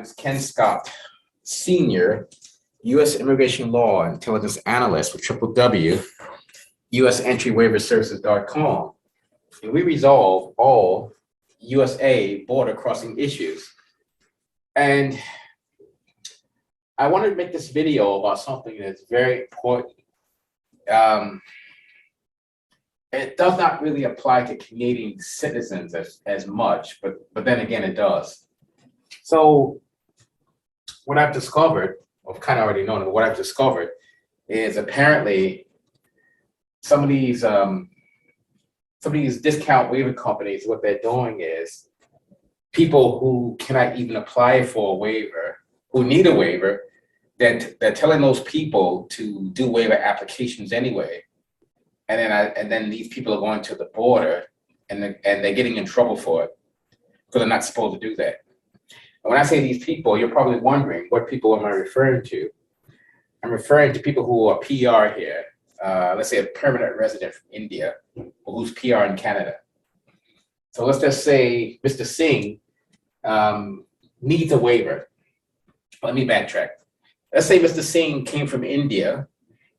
is Ken Scott, Senior U.S. Immigration Law Intelligence Analyst with www.usentry-waiver-services.com. And we resolve all USA border crossing issues. And I wanted to make this video about something that's very important. It does not really apply to Canadian citizens as much, but then again, it does. So what I've discovered, I've kind of already known, but what I've discovered is apparently some of these discount waiver companies, what they're doing is people who cannot even apply for a waiver, who need a waiver, they're telling those people to do waiver applications anyway. And then these people are going to the border and they're getting in trouble for it because they're not supposed to do that. And when I say these people, you're probably wondering, what people am I referring to? I'm referring to people who are PR here. Let's say a permanent resident from India or who's PR in Canada. So let's just say Mr. Singh needs a waiver. Let me backtrack. Let's say Mr. Singh came from India.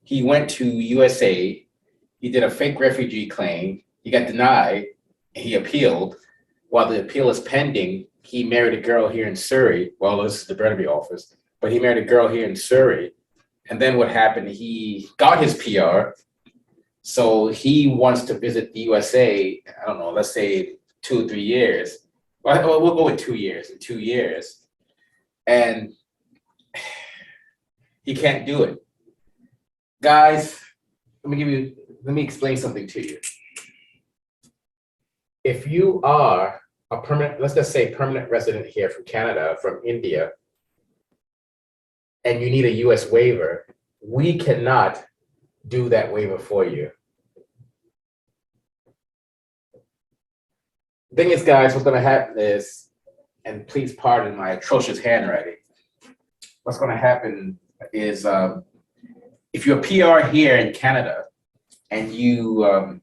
He went to USA. He did a fake refugee claim. He got denied. He appealed. While the appeal is pending, he married a girl here in Surrey. Well, this is the Burnaby office, but he married a girl here in Surrey. And then what happened, he got his PR. So he wants to visit the USA, I don't know, let's say 2 or 3 years. Well, we'll go with 2 years, in 2 years. And he can't do it. Guys, let me explain something to you. If you are a permanent, let's just say permanent resident here from Canada, from India, and you need a US waiver, we cannot do that waiver for you. The thing is, guys, what's going to happen is, and please pardon my atrocious handwriting, what's going to happen is if you're a PR here in Canada and you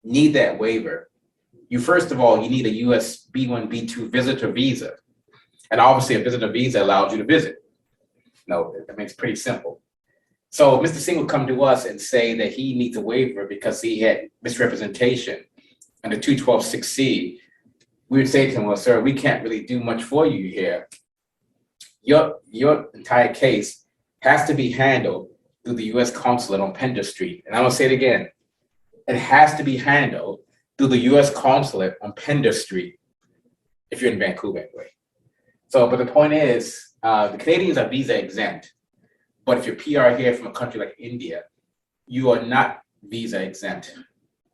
need that waiver, first of all, you need a US B1, B2 visitor visa. And obviously a visitor visa allows you to visit. No, I mean, it's pretty simple. So Mr. Singh would come to us and say that he needs a waiver because he had misrepresentation under 212(6)(c). We would say to him, well, sir, we can't really do much for you here. Your entire case has to be handled through the US Consulate on Pender Street. And I'm gonna say it again. It has to be handled through the US Consulate on Pender Street, if you're in Vancouver anyway. So, but the point is, the Canadians are visa exempt, but if you're PR here from a country like India, you are not visa exempt.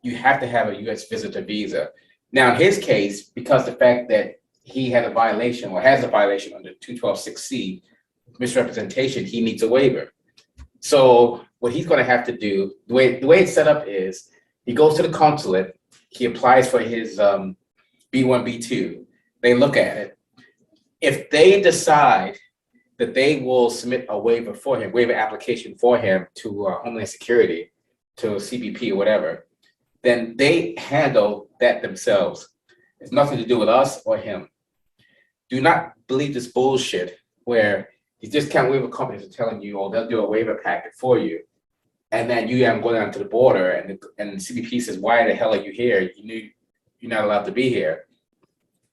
You have to have a US visitor visa. Now, in his case, because the fact that he had a violation or has a violation under 212(6)(c), misrepresentation, he needs a waiver. So what he's going to have to do, the way it's set up is, he goes to the consulate, he applies for his B1, B2, they look at it. If they decide that they will submit a waiver for him, waiver application for him to Homeland Security, to CBP or whatever, then they handle that themselves. It's nothing to do with us or him. Do not believe this bullshit where these discount waiver companies are telling you, oh, they'll do a waiver packet for you. And then you go down to the border and CBP says, why the hell are you here? You're not allowed to be here.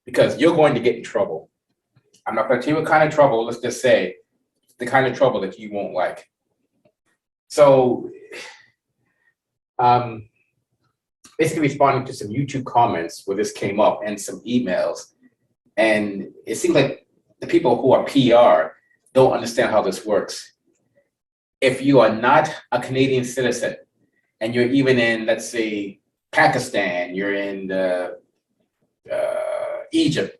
Because you're going to get in trouble. I'm not going to tell you what kind of trouble, let's just say the kind of trouble that you won't like. So basically responding to some YouTube comments where this came up and some emails. And it seems like the people who are PR don't understand how this works. If you are not a Canadian citizen and you're even in, let's say, Pakistan, you're in Egypt,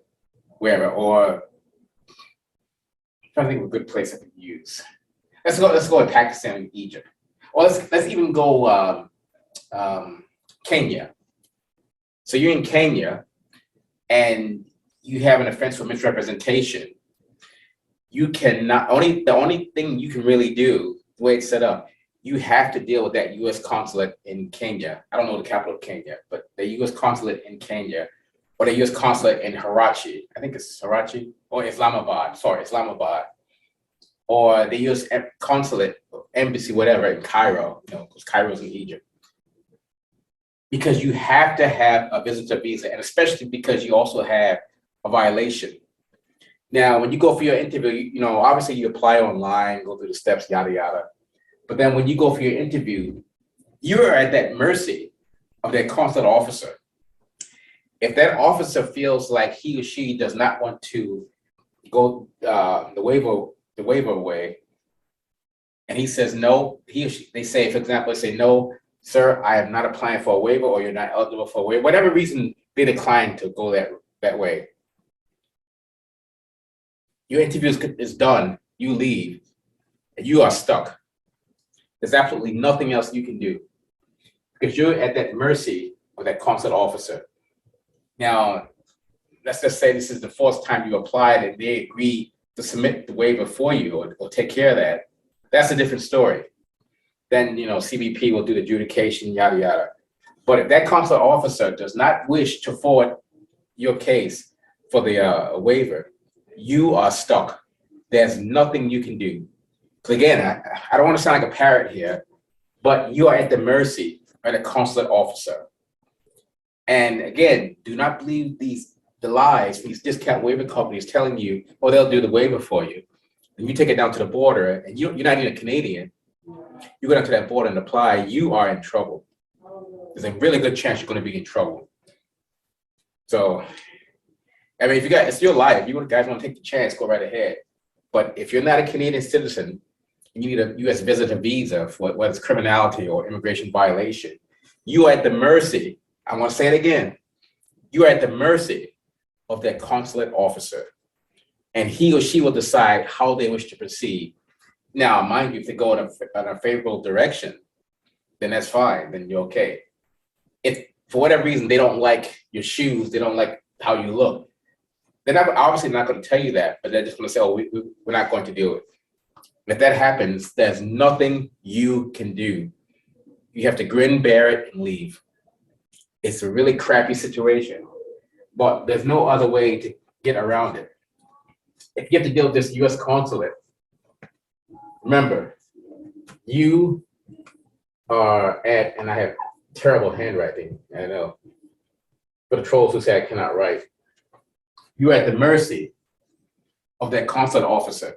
wherever, or I'm trying to think of a good place I could use. Let's go to Pakistan and Egypt. Or let's even go Kenya. So you're in Kenya and you have an offense for misrepresentation. You cannot, the only thing you can really do, the way it's set up, you have to deal with that US consulate in Kenya. I don't know the capital of Kenya, but the US consulate in Kenya or the U.S. consulate in Karachi, I think it's Karachi, or Islamabad, or the U.S. consulate, embassy, whatever, in Cairo, because Cairo's in Egypt. Because you have to have a visitor visa, and especially because you also have a violation. Now, when you go for your interview, obviously you apply online, go through the steps, yada, yada. But then when you go for your interview, you are at that mercy of that consulate officer. If that officer feels like he or she does not want to go the waiver way, and he says no, he or she, they say, for example, they say, no, sir, I am not applying for a waiver, or you're not eligible for a waiver, whatever reason they decline to go that way. Your interview is done, you leave, and you are stuck. There's absolutely nothing else you can do because you're at that mercy of that consulate officer. Now, let's just say this is the fourth time you applied and they agree to submit the waiver for you or take care of that. That's a different story. Then, CBP will do the adjudication, yada, yada. But if that consulate officer does not wish to forward your case for the waiver, you are stuck. There's nothing you can do. So again, I don't want to sound like a parrot here, but you are at the mercy of the consulate officer. And again, do not believe the lies, these discount waiver companies telling you, oh, they'll do the waiver for you. And you take it down to the border, and you're not even a Canadian. You go down to that border and apply, you are in trouble. There's a really good chance you're going to be in trouble. So, I mean, it's your life. You guys want to take the chance, go right ahead. But if you're not a Canadian citizen, and you need a U.S. visitor visa for whether it's criminality or immigration violation, you are at the mercy. I want to say it again. You are at the mercy of that consulate officer, and he or she will decide how they wish to proceed. Now, mind you, if they go in a favorable direction, then that's fine. Then you're okay. If for whatever reason they don't like your shoes, they don't like how you look, they're obviously not going to tell you that, but they're just going to say, oh, we're not going to do it. And if that happens, there's nothing you can do. You have to grin, bear it, and leave. It's a really crappy situation, but there's no other way to get around it. If you have to deal with this U.S. consulate, remember, you are at, and I have terrible handwriting, I know, for the trolls who say I cannot write. You're at the mercy of that consulate officer.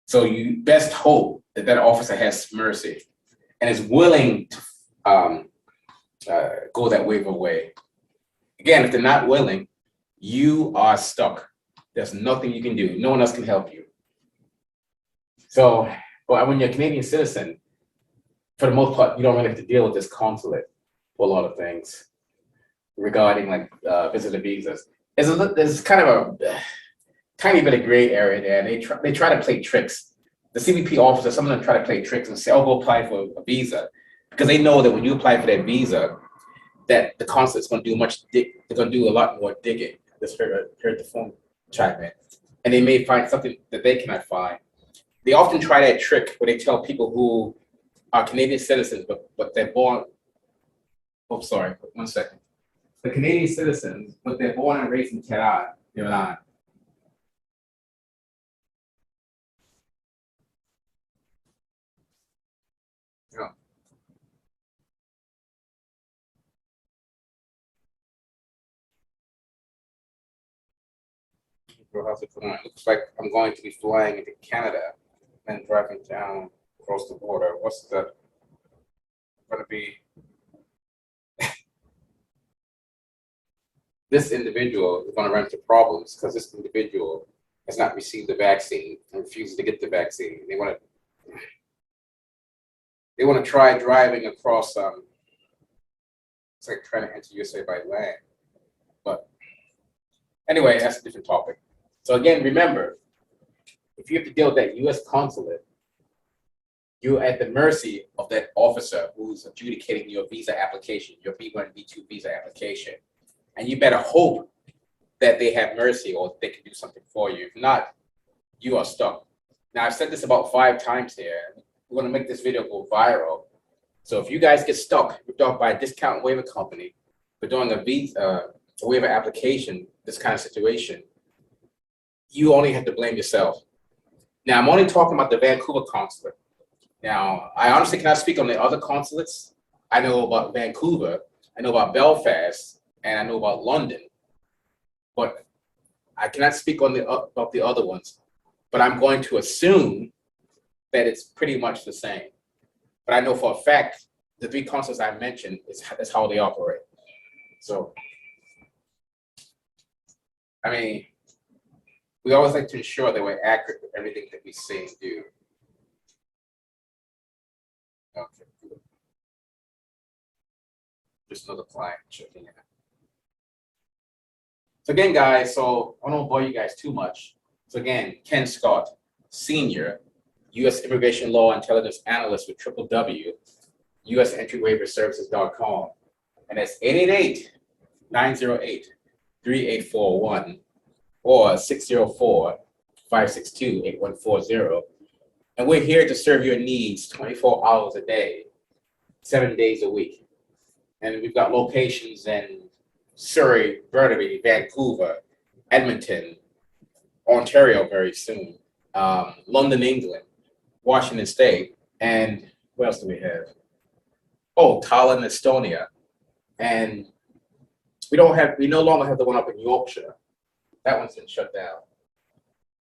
So you best hope that that officer has mercy and is willing to go that waiver way. Again, if they're not willing, you are stuck. There's nothing you can do. No one else can help you. So, but when you're a Canadian citizen, for the most part, you don't really have to deal with this consulate for a lot of things regarding like visitor visas. There's kind of a tiny bit of gray area there. They try to play tricks. The CBP officers, some of them try to play tricks and say, "Oh, go apply for a visa," because they know that when you apply for that visa, that the consulate's going to do they're going to do a lot more digging. Just heard the phone chime in, and they may find something that they cannot find. They often try that trick where they tell people who are Canadian citizens, but they're born. Oh, sorry, 1 second. The Canadian citizens, but they're born and raised in Iran. Yeah. How's it going? Looks like I'm going to be flying into Canada and driving down across the border. What's that going to be? This individual is going to run into problems because this individual has not received the vaccine and refuses to get the vaccine. They want to try driving across. It's like trying to enter USA by land. But anyway, that's a different topic. So again, remember, if you have to deal with that U.S. consulate, you're at the mercy of that officer who's adjudicating your visa application, your B1, B2 visa application. And you better hope that they have mercy or they can do something for you. If not, you are stuck. Now, I've said this about 5 times here. We're going to make this video go viral. So if you guys get stuck, ripped off by a discount waiver company, for doing a waiver application, this kind of situation, you only have to blame yourself. Now, I'm only talking about the Vancouver consulate. Now, I honestly cannot speak on the other consulates. I know about Vancouver, I know about Belfast, and I know about London, but I cannot speak on about the other ones. But I'm going to assume that it's pretty much the same. But I know for a fact, the 3 consulates I mentioned is how they operate. So, I mean, we always like to ensure that we're accurate with everything that we say and do. Okay, good. Just another client checking in. So again, guys, so I don't bore you guys too much. So again, Ken Scott, Senior, U.S. Immigration Law Intelligence Analyst with www.usentryWaiverServices.com. And that's 888-908-3841 or 604-562-8140. And we're here to serve your needs 24 hours a day, 7 days a week. And we've got locations in Surrey, Burnaby, Vancouver, Edmonton, Ontario very soon, London, England, Washington State, and what else do we have? Oh, Tallinn, Estonia. And we no longer have the one up in Yorkshire. That one's been shut down.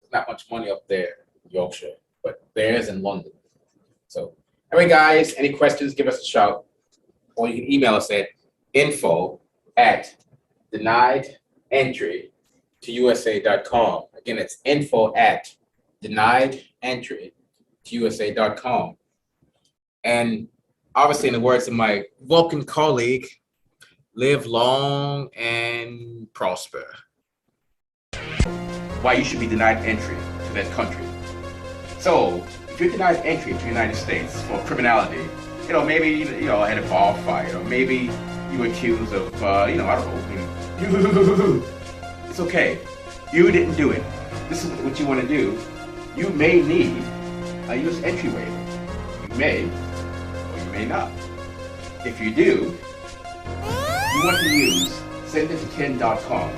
There's not much money up there in Yorkshire, but there is in London. So, anyway, guys, any questions, give us a shout. Or you can email us at info@denidentrytousa.com. Again, it's info@denidentrytousa.com. And obviously, in the words of my Vulcan colleague, live long and prosper. Why you should be denied entry to that country. So, if you're denied entry to the United States for criminality, maybe, had a bar fight, or maybe you were accused of, I don't know. It's okay. You didn't do it. This is what you want to do. You may need a U.S. entry waiver. You may, or you may not. If you do, you want to use sendittoken.com.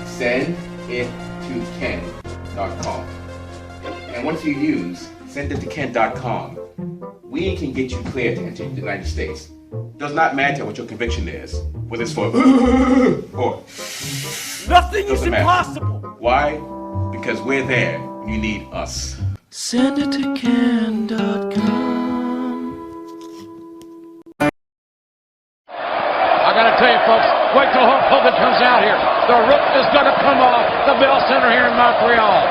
Sendittoken.com. And once you use sendittoken.com, we can get you cleared to enter the United States. Does not matter what your conviction is, whether it's for or nothing is impossible. Why? Because we're there when you need us. Sendittoken.com. I gotta tell you, folks, wait till Hulk Hogan comes out here. The roof is gonna come off the Bell Center here in Montreal.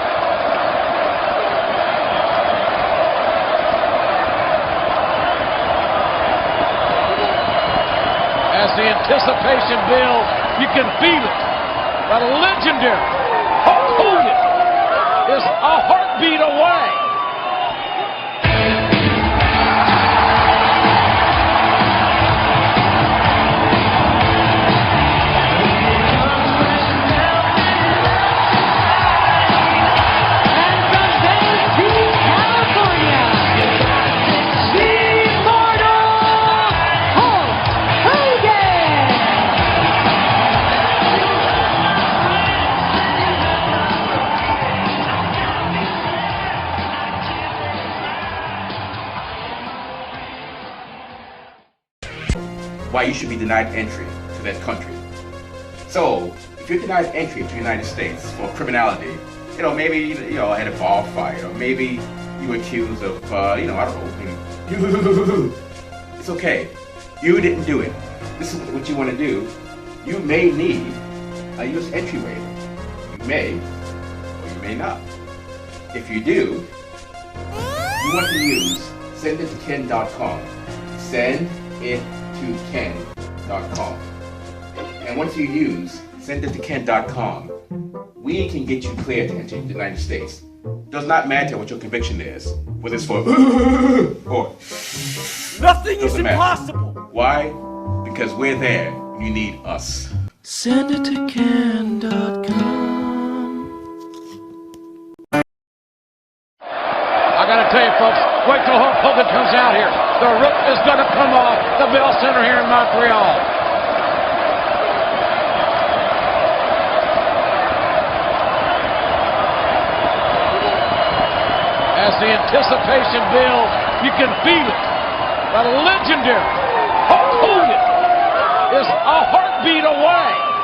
As the anticipation builds, you can feel it. The legendary Hulk Hogan is a heartbeat away. Why you should be denied entry to that country. So, if you're denied entry to the United States for criminality, maybe, had a bar fight, or maybe you were accused of, I don't know. It's okay. You didn't do it. This is what you want to do. You may need a U.S. entry waiver. You may, or you may not. If you do, you want to use sendittoken.com. Sendittoken.com. And once you use sendittoken.com, we can get you cleared to enter the United States. Does not matter what your conviction is, whether it's for or nothing is impossible. Why? Because we're there when you need us. Sendittoken.com. I gotta tell you, folks, wait till Hulk Hogan comes out here. The roof is gonna come off the Bell Center here in Montreal. As the anticipation builds, you can feel it. The legendary Hulk Hogan is a heartbeat away